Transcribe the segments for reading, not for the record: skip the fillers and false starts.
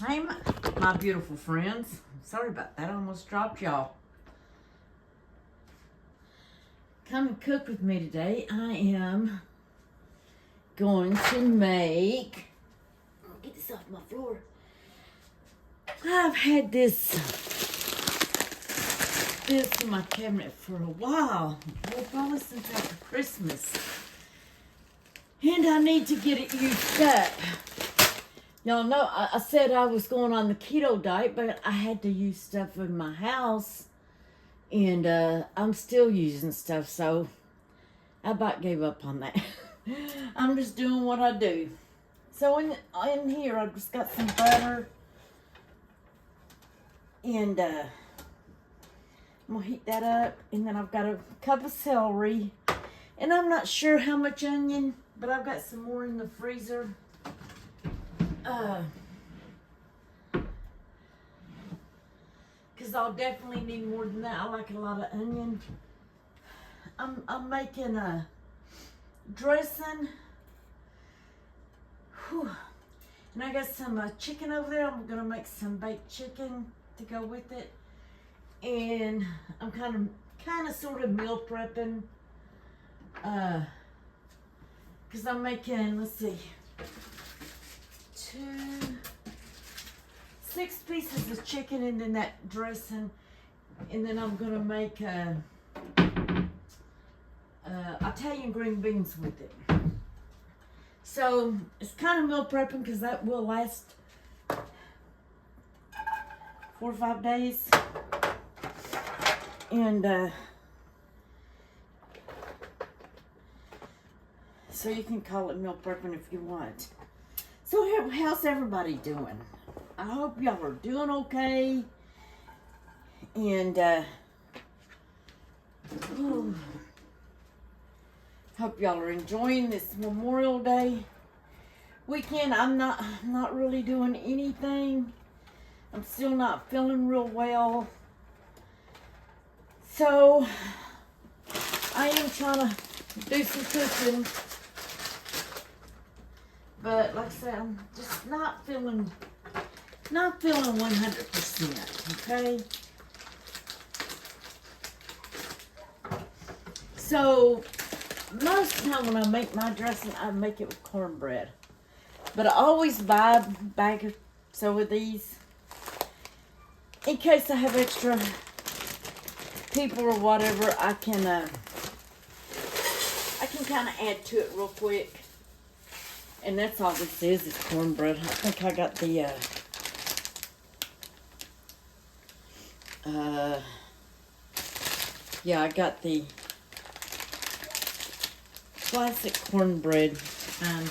Hey, my beautiful friends. Sorry about that. I almost dropped y'all. Come and cook with me today. I am going to make... Get this off my floor. I've had this in my cabinet for a while. Well, probably since after Christmas. And I need to get it used up. Y'all know I said I was going on the keto diet, but I had to use stuff in my house. And I'm still using stuff, so I about gave up on that. I'm just doing what I do. So in here, I've just got some butter. And I'm going to heat that up. And then I've got a cup of celery. And I'm not sure how much onion, but I've got some more in the freezer. Because I'll definitely need more than that. I like a lot of onion. I'm making a dressing. Whew. And I got some chicken over there. I'm going to make some baked chicken to go with it. And I'm kind of sort of meal prepping. Because I'm making, let's see, 6 pieces of chicken and then that dressing. And then I'm going to make Italian green beans with it. So it's kind of meal prepping because that will last 4 or 5 days. And so you can call it meal prepping if you want. So how's everybody doing? I hope y'all are doing okay. And hope y'all are enjoying this Memorial Day weekend. I'm not really doing anything. I'm still not feeling real well. So I am trying to do some cooking. But like I said, I'm just not feeling 100%, okay? So most of the time when I make my dressing, I make it with cornbread. But I always buy a bag or so of these in case I have extra people or whatever. I can kind of add to it real quick. And that's all this is cornbread. I think I got the yeah, I got the classic cornbread. And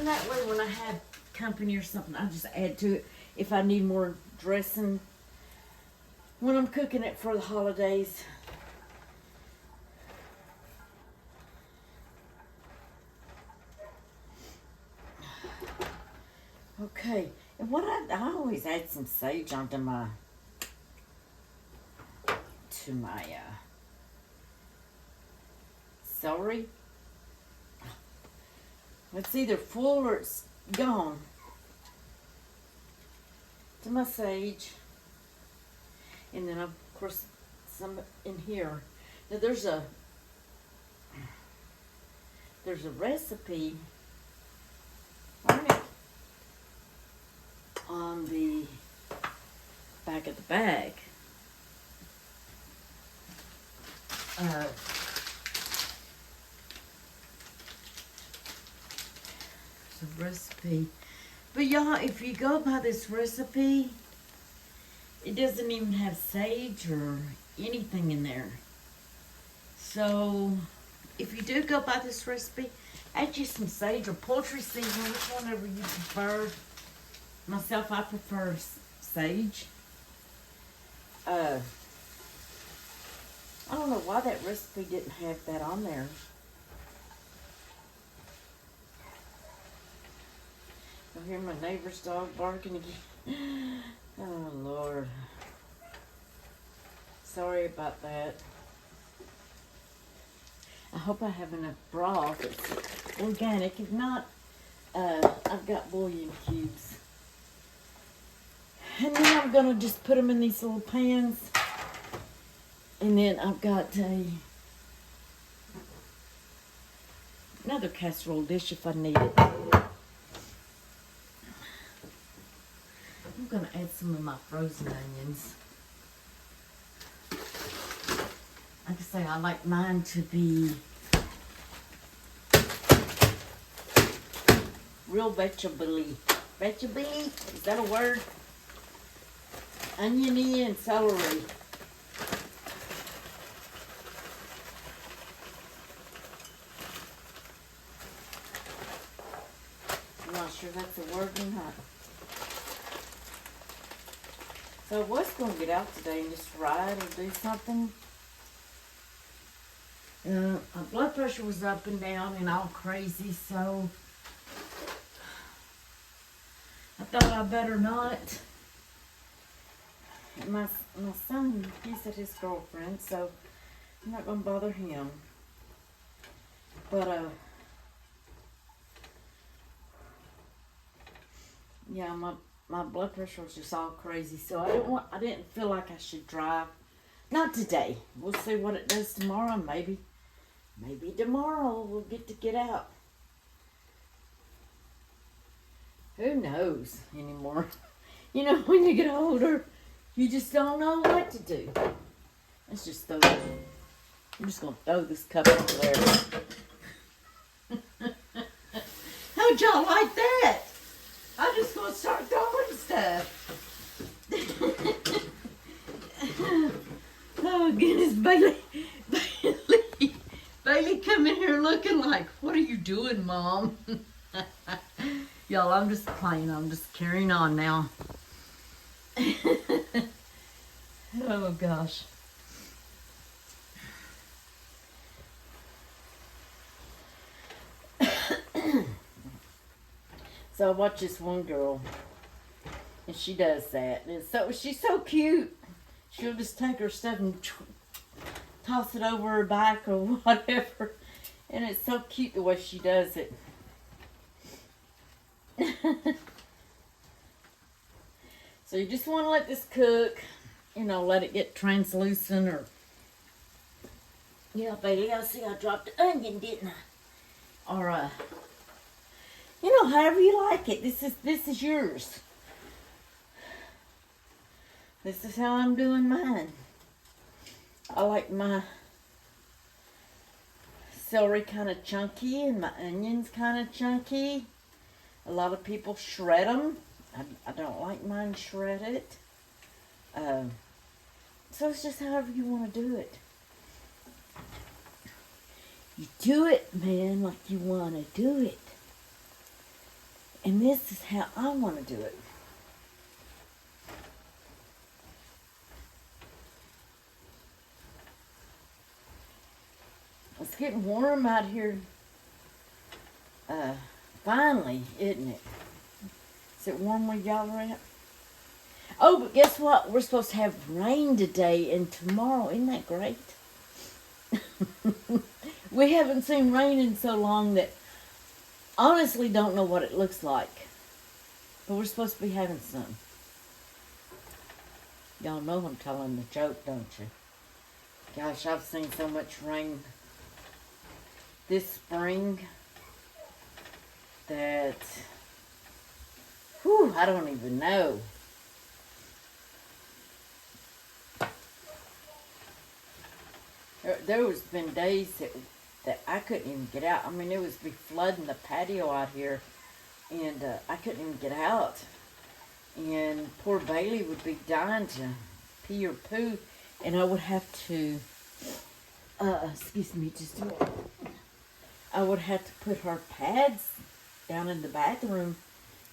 that way when I have company or something, I just add to it if I need more dressing when I'm cooking it for the holidays. Okay, and what I always add some sage onto my celery. It's either full or it's gone. To my sage. And then of course some in here. Now there's a recipe on the back of the bag. It's a recipe. But y'all, if you go by this recipe, it doesn't even have sage or anything in there. So if you do go by this recipe, add you some sage or poultry seasoning, whatever you prefer. Myself, I prefer sage. I don't know why that recipe didn't have that on there. I hear my neighbor's dog barking again. Oh, Lord. Sorry about that. I hope I have enough broth. It's organic. If not, I've got bouillon cubes. And then I'm going to just put them in these little pans. And then I've got another casserole dish if I need it. I'm going to add some of my frozen onions. Like I say, I like mine to be real vegetable-y. Vegetable-y? Is that a word? Oniony and celery. I'm not sure that's a word or not. So I was going to get out today and just ride or do something. My blood pressure was up and down and all crazy, so I thought I better not. My son, he's at his girlfriend, so I'm not going to bother him. But, yeah, my blood pressure was just all crazy, so I didn't feel like I should drive. Not today. We'll see what it does tomorrow. Maybe tomorrow we'll get out. Who knows anymore? You know, when you get older, you just don't know what to do. Let's just throw this. I'm just going to throw this cup over there. How'd y'all like that? I'm just going to start throwing stuff. Oh, goodness, Bailey come in here looking like, what are you doing, Mom? Y'all, I'm just playing. I'm just carrying on now. Oh, gosh. So I watch this one girl, and she does that. And so she's so cute. She'll just take her stuff and toss it over her back or whatever. And it's so cute the way she does it. So you just want to let this cook, you know, let it get translucent or, yeah, baby, I see I dropped the onion, didn't I? Or, you know, however you like it. This is yours. This is how I'm doing mine. I like my celery kind of chunky and my onions kind of chunky. A lot of people shred them. I don't like mine shredded. So it's just however you want to do it. You do it, man, like you want to do it. And this is how I want to do it. It's getting warm out here. Finally, isn't it? Is it warm where y'all are at? Oh, but guess what? We're supposed to have rain today and tomorrow. Isn't that great? We haven't seen rain in so long that honestly don't know what it looks like. But we're supposed to be having some. Y'all know I'm telling the joke, don't you? Gosh, I've seen so much rain this spring that, whew, I don't even know. There was been days that I couldn't even get out. I mean, it was be flooding the patio out here, and I couldn't even get out. And poor Bailey would be dying to pee or poo, and I would have to, excuse me, just a minute. I would have to put her pads down in the bathroom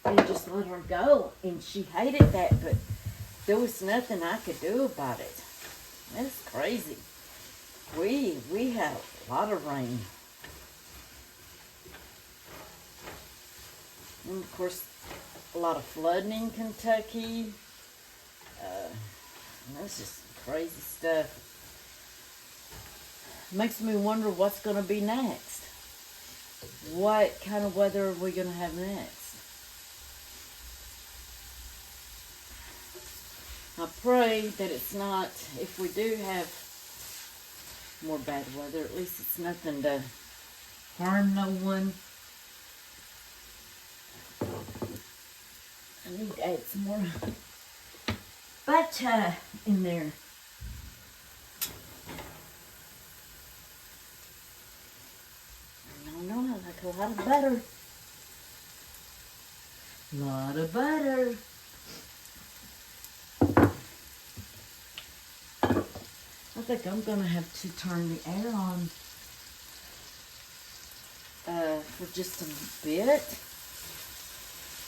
and just let her go. And she hated that, but there was nothing I could do about it. That's crazy. We had a lot of rain. And of course, a lot of flooding in Kentucky. That's just crazy stuff. Makes me wonder what's going to be next. what kind of weather are we going to have next. I pray that it's not, if we do have more bad weather, at least it's nothing to harm no one. I need to add some more butter in there. No, I like a lot of butter. Lot of butter. I think I'm gonna have to turn the air on for just a bit.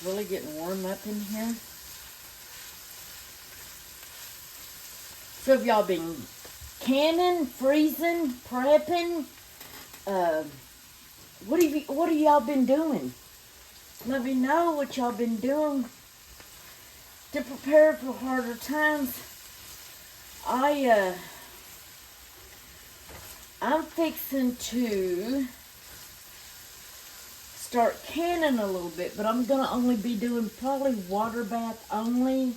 Really getting warm up in here. So have y'all been canning, freezing, prepping? What have y'all been doing? Let me know what y'all been doing to prepare for harder times. I'm fixing to start canning a little bit, but I'm gonna only be doing probably water bath only,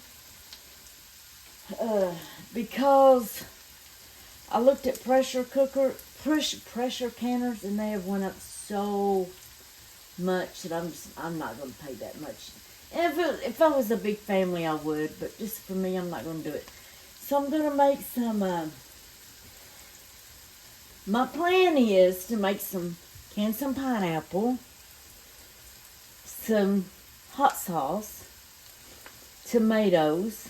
because I looked at pressure canners, and they have went up so much that I'm not gonna pay that much. And if I was a big family, I would, but just for me, I'm not gonna do it. So I'm gonna make some. My plan is to make some pineapple, some hot sauce, tomatoes.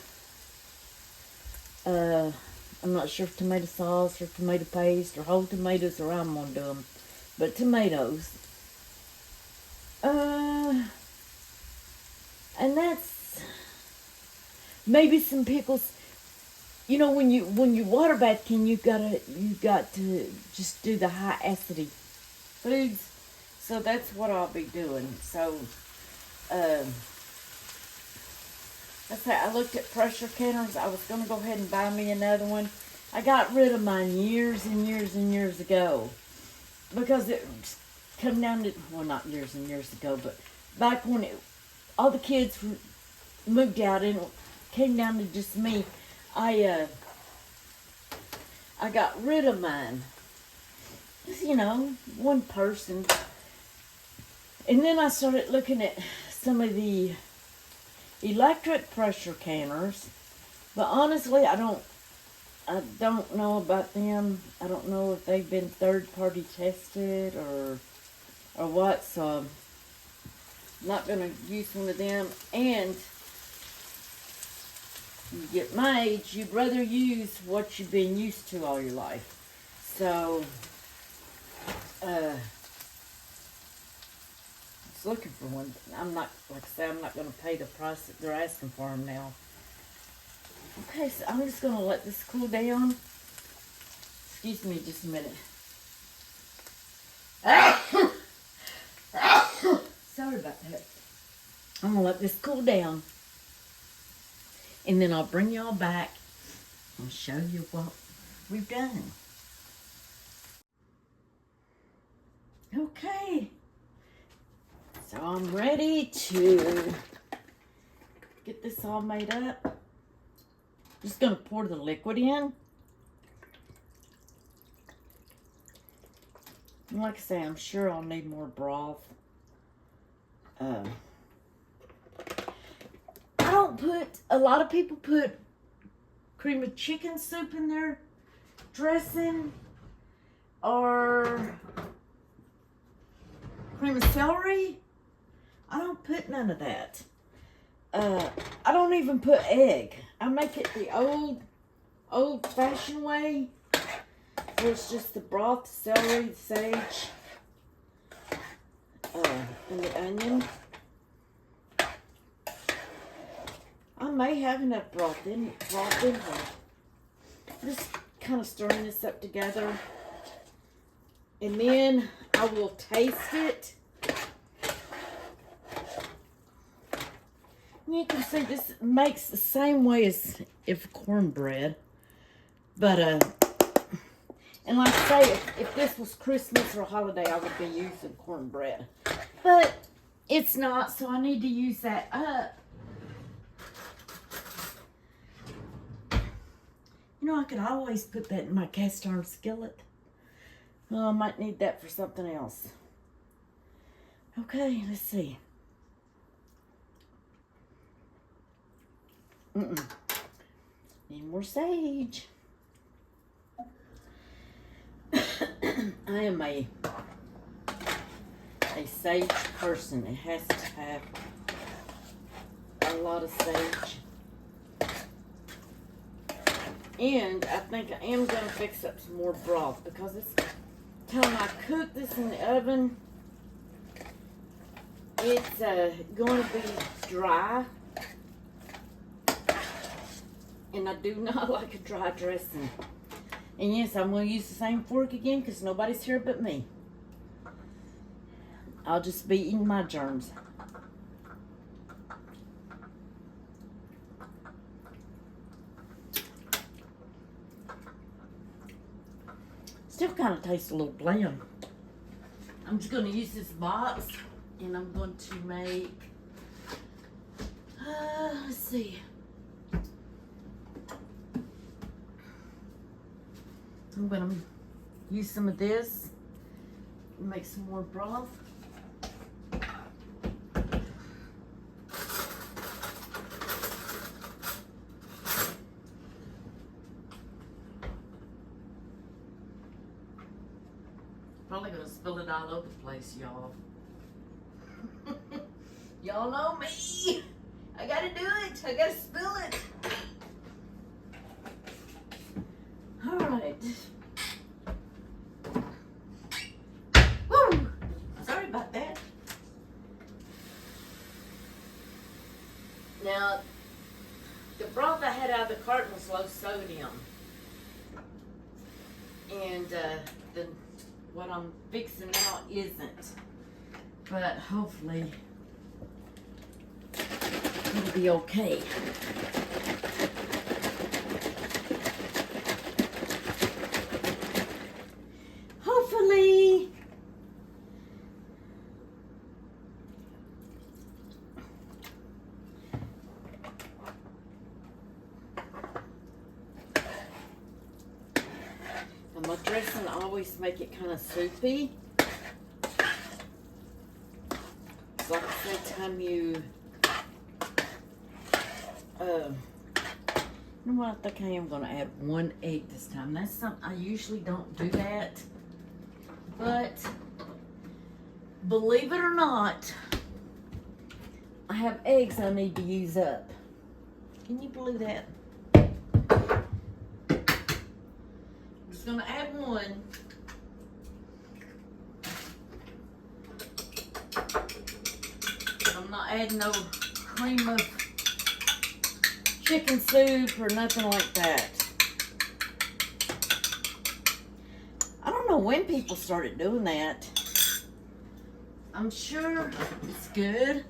I'm not sure if tomato sauce or tomato paste or whole tomatoes or I'm gonna do them, but tomatoes. And that's maybe some pickles. You know, when you water bath, you got to just do the high acidity foods. So that's what I'll be doing. So, I looked at pressure canners. I was going to go ahead and buy me another one. I got rid of mine years and years and years ago. Because it come down to, well, not years and years ago, but back when all the kids moved out and it came down to just me, I got rid of mine. Just, one person. And then I started looking at some of the electric pressure canners. But honestly, I don't know about them. I don't know if they've been third-party tested or what. So I'm not going to use one of them. And you get my age, you'd rather use what you've been used to all your life. So, I was looking for one. I'm not, like I said, I'm not going to pay the price that they're asking for them now. Okay, so I'm just going to let this cool down. Excuse me just a minute. Sorry about that. I'm going to let this cool down. And then I'll bring y'all back and show you what we've done. Okay. So I'm ready to get this all made up. Just going to pour the liquid in. And like I say, I'm sure I'll need more broth. A lot of people put cream of chicken soup in their dressing or cream of celery. I don't put none of that. I don't even put egg. I make it the old-fashioned way, where it's just the broth, the celery, the sage, and the onion. I may have enough broth in here. Just kind of stirring this up together. And then I will taste it. And you can see this makes the same way as if cornbread. But, And like I say, if this was Christmas or a holiday, I would be using cornbread. But it's not, so I need to use that up. You know, I could always put that in my cast iron skillet. Oh, I might need that for something else. Okay, let's see. Need more sage. I am a sage person. It has to have a lot of sage. And I think I am going to fix up some more broth because it's time I cook this in the oven. It's going to be dry. And I do not like a dry dressing. And yes, I'm going to use the same fork again because nobody's here but me. I'll just be eating my germs. Still kind of tastes a little bland. I'm just going to use this box and I'm going to make, let's see. I'm going to use some of this and make some more broth. Probably going to spill it all over the place, y'all. Y'all know me. I got to do it. I got to spill it. All right. Woo! Sorry about that. Now, the broth I had out of the carton was low sodium. And what I'm fixing now isn't. But hopefully it'll be okay. Hopefully. And my dressing, I always make it kind of soupy. So like I said, time you you know what, I think I am going to add 1 egg this time. That's something, I usually don't do that. But, believe it or not, I have eggs I need to use up. Can you believe that? I'm just going to add 1. I'm not adding no cream of chicken soup or nothing like that. I don't know when people started doing that. I'm sure it's good.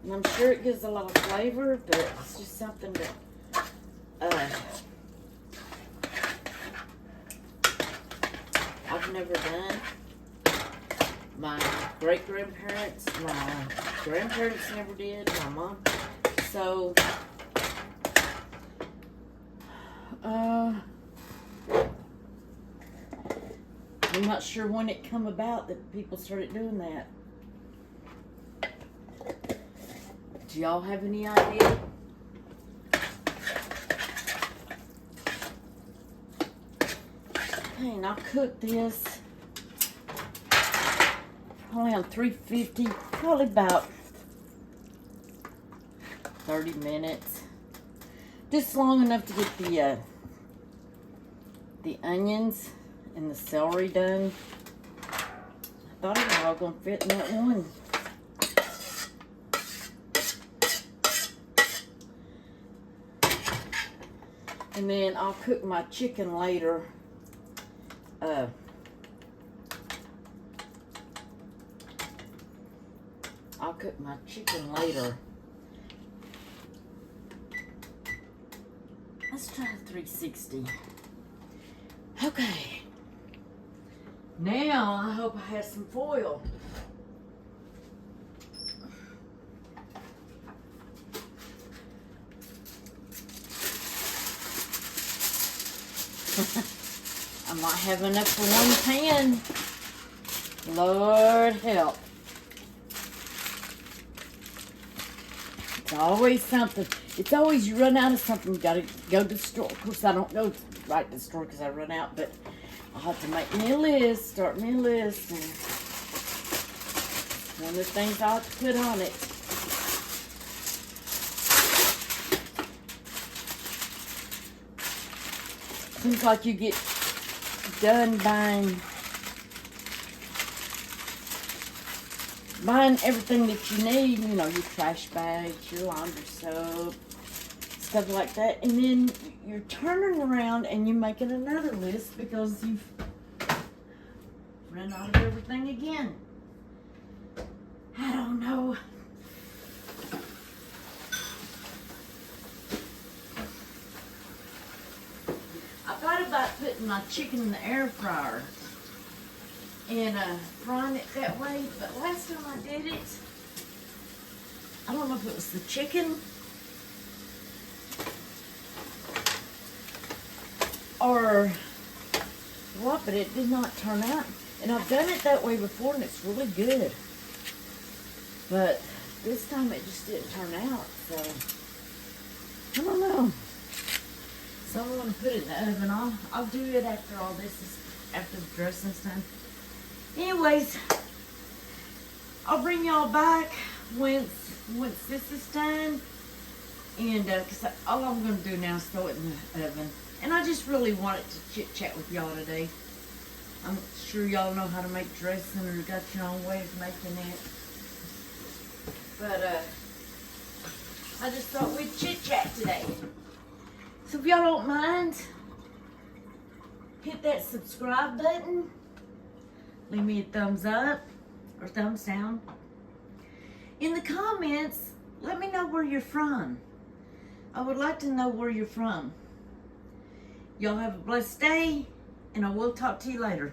And I'm sure it gives a lot of flavor, but it's just something that I've never done. My great-grandparents, my grandparents never did, my mom. So, I'm not sure when it come about that people started doing that. Do y'all have any idea? Okay, and I'll cook this probably on 350, probably about 30 minutes. Just long enough to get the onions and the celery done. I thought it was all gonna fit in that one. And then I'll cook my chicken later. I'll cook my chicken later. Let's try 360. Okay. Now I hope I have some foil. I might have enough for one pan. Lord help. It's always something. It's always you run out of something. You gotta go to the store. Of course, I don't go right to the store because I run out, but I'll have to make me a list, start me a list. And one of the things I'll have to put on it. Seems like you get done buying everything that you need, you know, your trash bags, your laundry soap, stuff like that, and then you're turning around and you're making another list because you've run out of everything again. I don't know. I thought about putting my chicken in the air fryer and frying it that way, but last time I did it, I don't know if it was the chicken or what, but it did not turn out. And I've done it that way before and it's really good. But this time it just didn't turn out, so I don't know. So I'm gonna put it in the oven. I'll do it after all this is after the dressing's done. Anyways, I'll bring y'all back once this is done. And cause all I'm gonna do now is throw it in the oven. And I just really wanted to chit chat with y'all today. I'm sure y'all know how to make dressing or got your own way of making it. But I just thought we'd chit chat today. So if y'all don't mind, hit that subscribe button. Leave me a thumbs up or thumbs down. In the comments, let me know where you're from. I would like to know where you're from. Y'all have a blessed day, and I will talk to you later.